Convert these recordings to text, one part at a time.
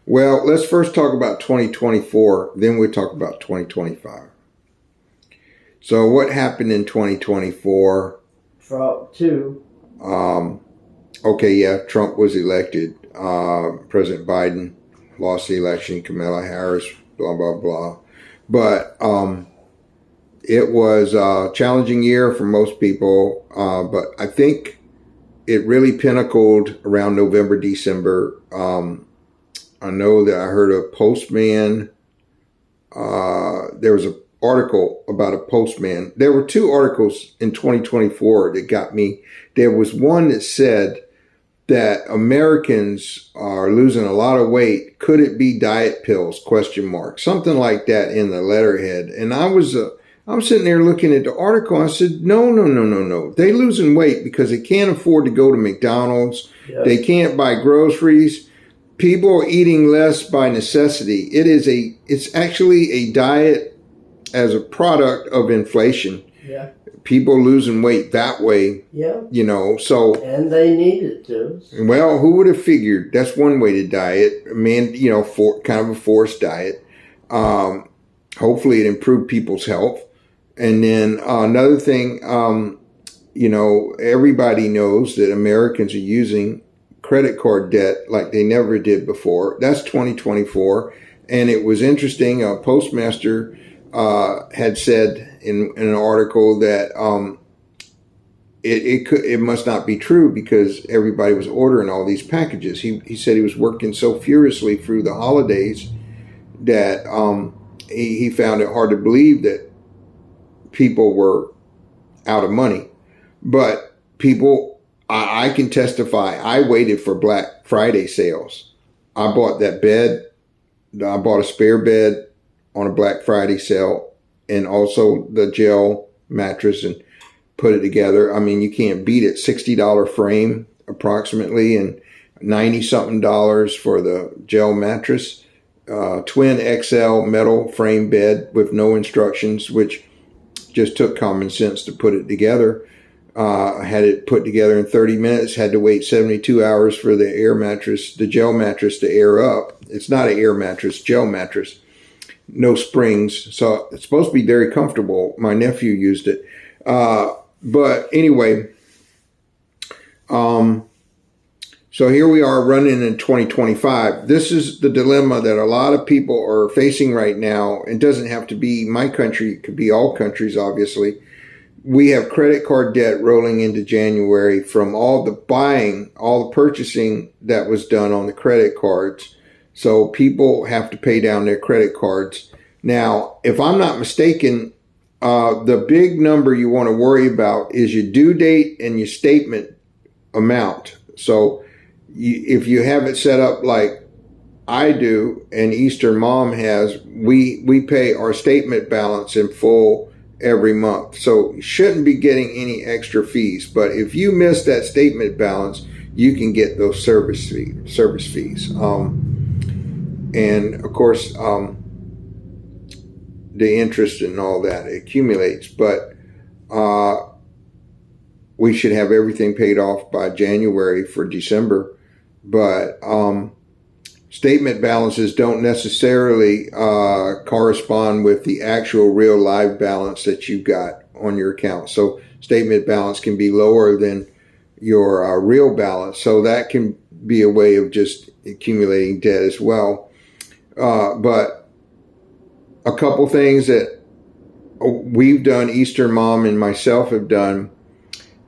Well, let's first talk about 2024, then we'll talk about 2025. So what happened in 2024? Okay, yeah, Trump was elected. President Biden lost the election. Kamala Harris, blah, blah, blah. But it was a challenging year for most people. But I think it really pinnacled around November, December. I know that I heard a postman. There was an article about a postman. There were two articles in 2024 that got me. There was one that said that Americans are losing a lot of weight. Could it be diet pills? ? Something like that in the letterhead. And I'm sitting there looking at the article. I said, no. They losing weight because they can't afford to go to McDonald's. Yep. They can't buy groceries. People are eating less by necessity. It's actually a diet as a product of inflation. Yeah. People losing weight that way. Yeah. So. And they need it to. Well, who would have figured? That's one way to diet. Kind of a forced diet. Hopefully it improved people's health. And then another thing, everybody knows that Americans are using credit card debt like they never did before. That's 2024. And it was interesting. A postmaster had said in an article that it must not be true because everybody was ordering all these packages. He said he was working so furiously through the holidays that he found it hard to believe that people were out of money. But people, I can testify, I waited for Black Friday sales. I bought that bed. I bought a spare bed on a Black Friday sale and also the gel mattress and put it together. I mean, you can't beat it. $60 frame approximately and $90-something for the gel mattress. Twin XL metal frame bed with no instructions, which just took common sense to put it together. I had it put together in 30 minutes, had to wait 72 hours for the gel mattress to air up. It's not an air mattress, gel mattress. No springs. So it's supposed to be very comfortable. My nephew used it. But anyway, so here we are running in 2025. This is the dilemma that a lot of people are facing right now. It doesn't have to be my country. It could be all countries, obviously. We have credit card debt rolling into January from all the purchasing that was done on the credit cards. So people have to pay down their credit cards. Now, if I'm not mistaken, the big number you want to worry about is your due date and your statement amount. So if you have it set up like I do and Eastern Mom has, we pay our statement balance in full every month. So you shouldn't be getting any extra fees. But if you miss that statement balance, you can get those service fees. And of course, the interest and all that accumulates. But we should have everything paid off by January for December. But statement balances don't necessarily correspond with the actual real live balance that you've got on your account. So statement balance can be lower than your real balance. So that can be a way of just accumulating debt as well. But a couple things that we've done, Eastern Mom and myself have done,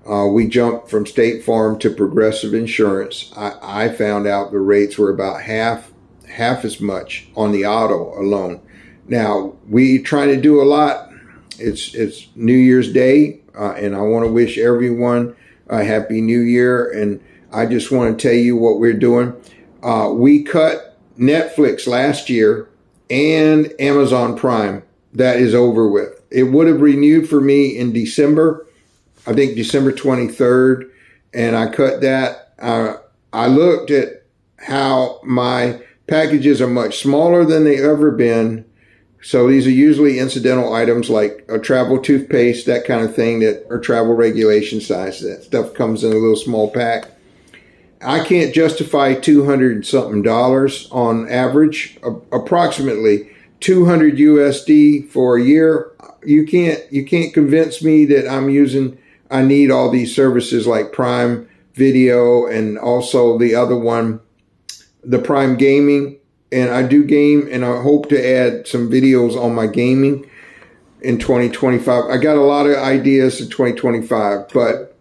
we jumped from State Farm to Progressive Insurance. I found out the rates were about half as much on the auto alone. Now, we try to do a lot. It's New Year's Day, and I want to wish everyone a Happy New Year. And I just want to tell you what we're doing. We cut Netflix last year and Amazon Prime. That is over with. It would have renewed for me in December. I think December 23rd, and I cut that. I looked at how my packages are much smaller than they've ever been. So these are usually incidental items like a travel toothpaste, that kind of thing that are travel regulation size. That stuff comes in a little small pack. I can't justify $200 and something on average, approximately 200 USD for a year. You can't convince me that I need all these services like Prime Video and also the other one, the Prime Gaming. And I do game, and I hope to add some videos on my gaming in 2025. I got a lot of ideas in 2025, but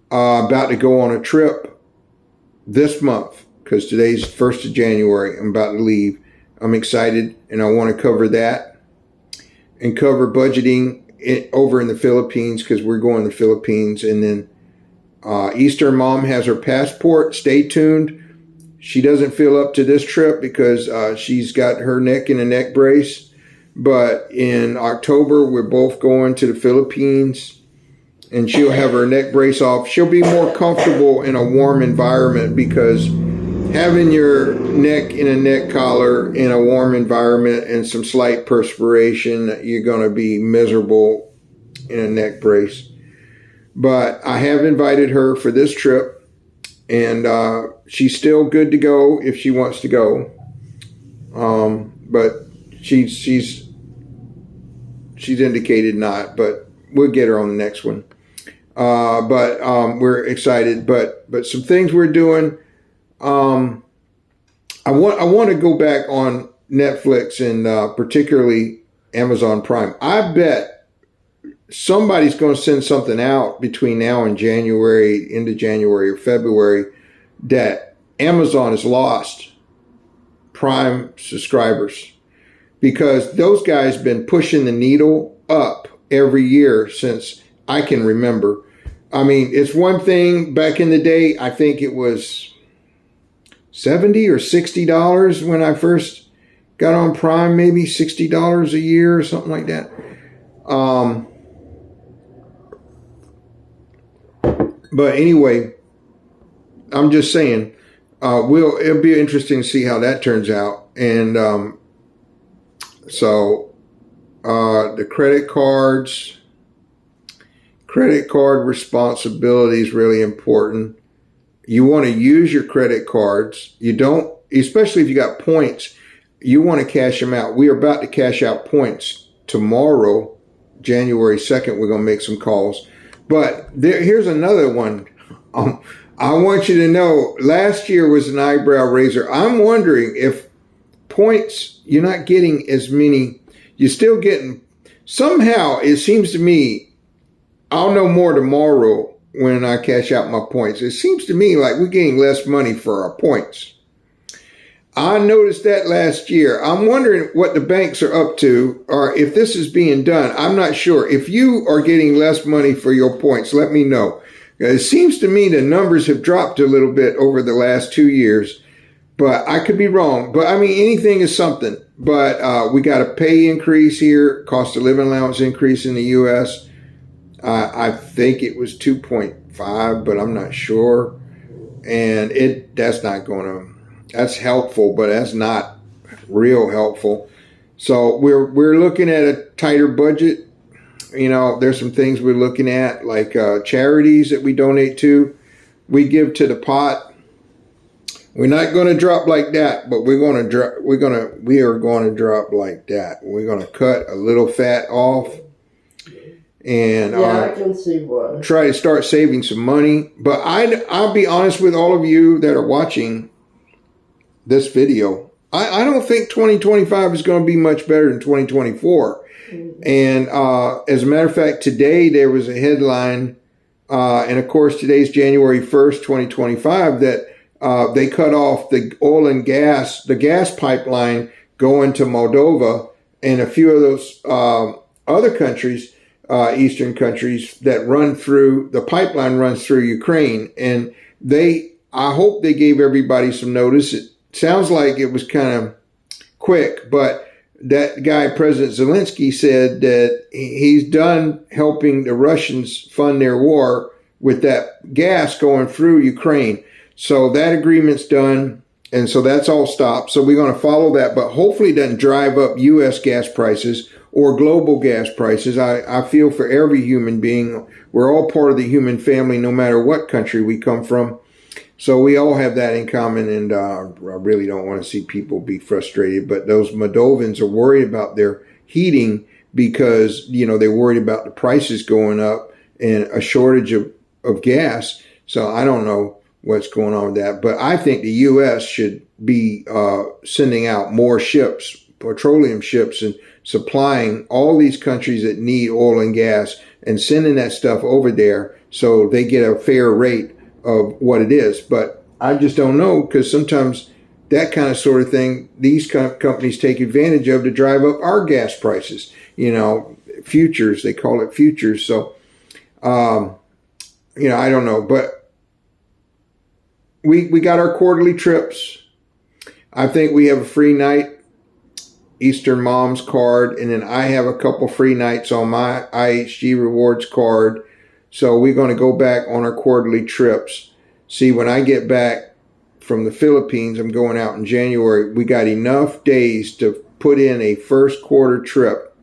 about to go on a trip this month because today's 1st of January. I'm about to leave. I'm excited, and I want to cover that and cover budgeting over in the Philippines because we're going to the Philippines. And then Eastern Mom has her passport. Stay tuned. She doesn't feel up to this trip because she's got her neck in a neck brace. But in October, we're both going to the Philippines, and she'll have her neck brace off. She'll be more comfortable in a warm environment because having your neck in a neck collar in a warm environment and some slight perspiration, you're going to be miserable in a neck brace. But I have invited her for this trip, and she's still good to go if she wants to go. But she's indicated not, but we'll get her on the next one. But we're excited. But some things we're doing. I want to go back on Netflix and particularly Amazon Prime. I bet somebody's going to send something out between now and January, into January or February, that Amazon has lost Prime subscribers because those guys been pushing the needle up every year since I can remember. I mean, it's one thing back in the day, I think it was $70 or $60 when I first got on Prime, maybe $60 a year or something like that. But anyway, I'm just saying, it'll be interesting to see how that turns out. And so the credit card responsibility is really important. You want to use your credit cards. You don't, especially if you got points, you want to cash them out. We are about to cash out points tomorrow, January 2nd. We're going to make some calls. But here's another one. I want you to know, last year was an eyebrow raiser. I'm wondering if points, you're not getting as many. You're still getting, somehow it seems to me, I'll know more tomorrow when I cash out my points. It seems to me like we're getting less money for our points. I noticed that last year. I'm wondering what the banks are up to or if this is being done. I'm not sure. If you are getting less money for your points, let me know. It seems to me the numbers have dropped a little bit over the last 2 years, but I could be wrong. But I mean, anything is something. But we got a pay increase here, cost of living allowance increase in the U.S. I think it was 2.5, but I'm not sure. And that's not going to, that's helpful, but that's not real helpful. So we're looking at a tighter budget. You know, there's some things we're looking at, like charities that we donate to. We give to the pot. We're not going to drop like that, but we are going to drop like that. We're going to cut a little fat off. And I can see why. Try to start saving some money. But I'll be honest with all of you that are watching this video. I don't think 2025 is going to be much better than 2024. Mm-hmm. And as a matter of fact, today there was a headline, and of course today's January 1st, 2025, that they cut off the oil and gas, the gas pipeline going to Moldova and a few of those other countries, Eastern countries that run through, the pipeline runs through Ukraine. And I hope they gave everybody some notice. It sounds like it was kind of quick, but that guy, President Zelensky, said that he's done helping the Russians fund their war with that gas going through Ukraine. So that agreement's done. And so that's all stopped. So we're going to follow that, but hopefully it doesn't drive up U.S. gas prices or global gas prices. I feel for every human being. We're all part of the human family, no matter what country we come from. So we all have that in common, and I really don't want to see people be frustrated. But those Moldovans are worried about their heating because, they're worried about the prices going up and a shortage of gas. So I don't know what's going on with that. But I think the U.S. should be sending out more ships, petroleum ships, and supplying all these countries that need oil and gas and sending that stuff over there so they get a fair rate of what it is. But I just don't know, because sometimes that kind of sort of thing, these companies take advantage of to drive up our gas prices. Futures, they call it futures. So, I don't know, but we got our quarterly trips. I think we have a free night, Eastern Mom's card, and then I have a couple free nights on my IHG Rewards card. So we're going to go back on our quarterly trips. See, when I get back from the Philippines, I'm going out in January. We got enough days to put in a first quarter trip.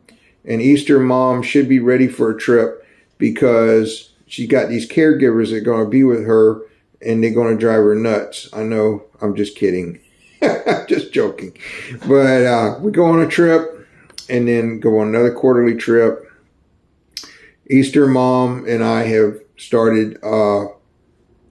And Easter Mom should be ready for a trip because she got these caregivers that are going to be with her and they're going to drive her nuts. I know, I'm just kidding. Just joking. But we go on a trip and then go on another quarterly trip. Easter Mom and I have started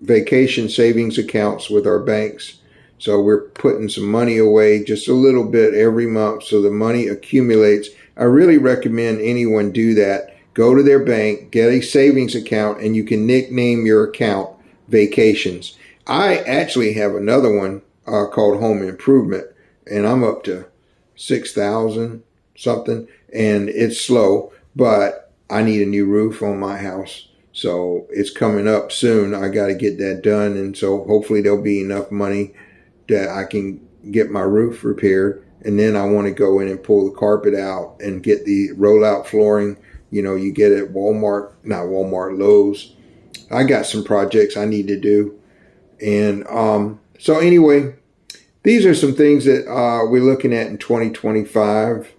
vacation savings accounts with our banks. So we're putting some money away, just a little bit every month, so the money accumulates. I really recommend anyone do that. Go to their bank, get a savings account, and you can nickname your account Vacations. I actually have another one called Home Improvement, and I'm up to 6,000 something, and it's slow, but I need a new roof on my house. So it's coming up soon. I got to get that done. And so hopefully there'll be enough money that I can get my roof repaired. And then I want to go in and pull the carpet out and get the rollout flooring. You get at Walmart, not Walmart, Lowe's. I got some projects I need to do. And so anyway, these are some things that we're looking at in 2025.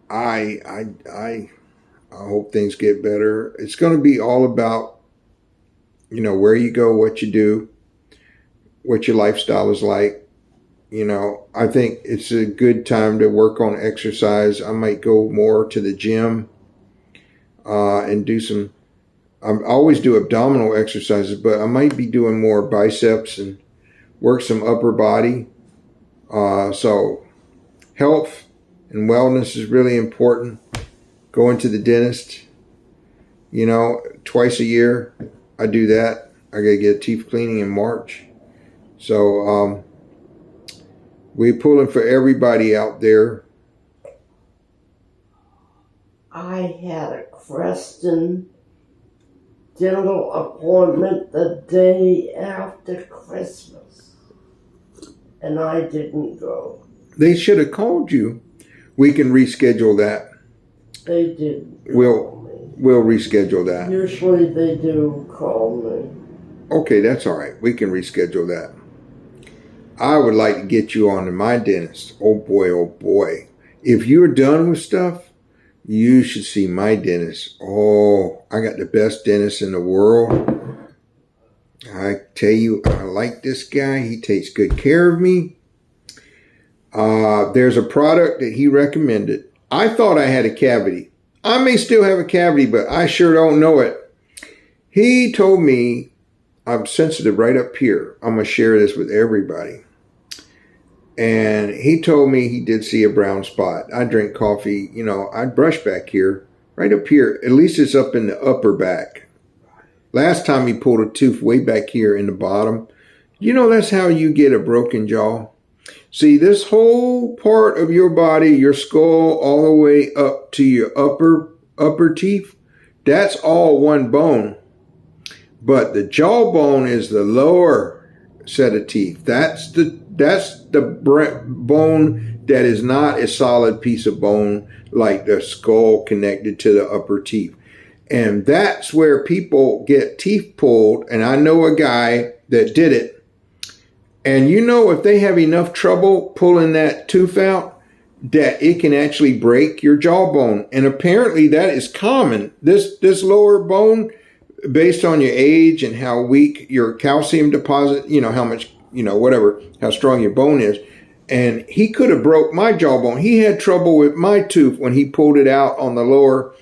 I hope things get better. It's going to be all about, where you go, what you do, what your lifestyle is like. I think it's a good time to work on exercise. I might go more to the gym and do some, I always do abdominal exercises, but I might be doing more biceps and work some upper body. So health and wellness is really important. Going to the dentist, twice a year. I do that. I got to get a teeth cleaning in March. So we're pulling for everybody out there. I had a Creston dental appointment the day after Christmas, and I didn't go. They should have called you. We can reschedule that. They didn't. We'll reschedule that. Usually they do call me. Okay, that's all right. We can reschedule that. I would like to get you on to my dentist. Oh boy, oh boy. If you're done with stuff, you should see my dentist. Oh, I got the best dentist in the world. I tell you, I like this guy. He takes good care of me. There's a product that he recommended. I thought I had a cavity. I may still have a cavity, but I sure don't know it. He told me I'm sensitive right up here. I'm going to share this with everybody. And he told me he did see a brown spot. I drink coffee, I brush back here, right up here. At least it's up in the upper back. Last time he pulled a tooth way back here in the bottom. That's how you get a broken jaw. See, this whole part of your body, your skull, all the way up to your upper teeth, that's all one bone. But the jawbone is the lower set of teeth. That's the bone that is not a solid piece of bone like the skull connected to the upper teeth. And that's where people get teeth pulled. And I know a guy that did it. And if they have enough trouble pulling that tooth out, that it can actually break your jawbone. And apparently that is common. This lower bone, based on your age and how weak your calcium deposit, how much, whatever, how strong your bone is. And he could have broke my jawbone. He had trouble with my tooth when he pulled it out on the lower